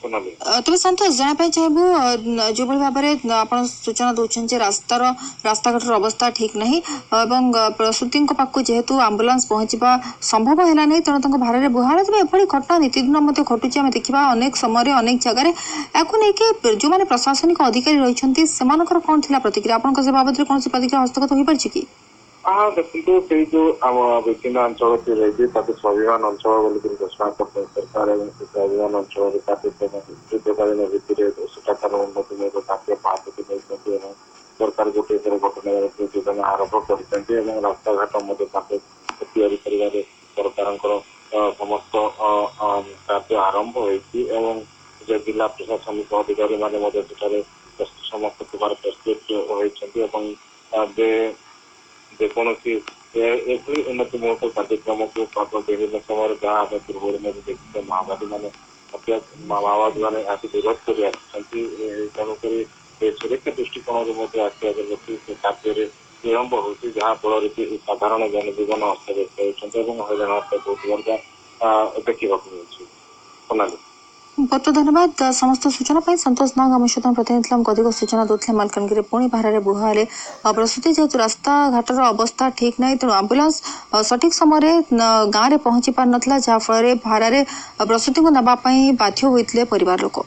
तेज सतोष जानापी चाहबू जो भाव में आप सूचना दौरान रास्ताघाटर अवस्था ठीक नहीं प्रसूति पाक जेहेतु आंबुलांस पहुंचा संभव है ना तेणु भार बुहाड़ तेज एभली घटना नीतिदिन घटुची आम देखा अनेक समय अनेक जगह या जो मैंने प्रशासनिक अधिकारी रही से कौन थी प्रतिक्रिया आप बाबद कौन प्रतिक्रिया हस्तगत हो पार कि हाँ देखो से जो आम विभिन्न अंचल से रही स्वाभिमान अंचल बोल घोषणा कर सरकार से स्वाभिमान अंचल युद्धकालीन भित्ति सेठार उन्नति कार्य पार्टी सरकार गोटे घटना योजना आरंभ कर रास्ता घाट कर सरकार समस्त कार्य आरंभ होती जिला प्रशासनिक अधिकारी मैंने समस्त प्रस्तुत होती जेकोसी एभली उन्नतिमूलक कार्यक्रम को विभिन्न समय जहाँ आम पूर्व देखते माओवादी मैंने आगे विरोध कर तेणुक सुरक्षा दृष्टिकोण से कार्य विलंब हो जहाँफल साधारण जनजीवन अस्तव्यस्त होती हईराण बहुत वर्ग देखा मिलूँ। बहुत धन्यवाद समस्त सूचना संतोष नाग आम सहित प्रतिनिधि अधिक सूचना दूसरे मालकानगिरी पुणी भार बुहाले प्रसूति जेहेतु रास्ता घाटर अवस्था ठीक नहीं तेणु आंबुलांस सठिक समय गाँव में पहुंची पार ना जहाँफल भार प्रसूति को नापी बाध्य होते परिवार लोक।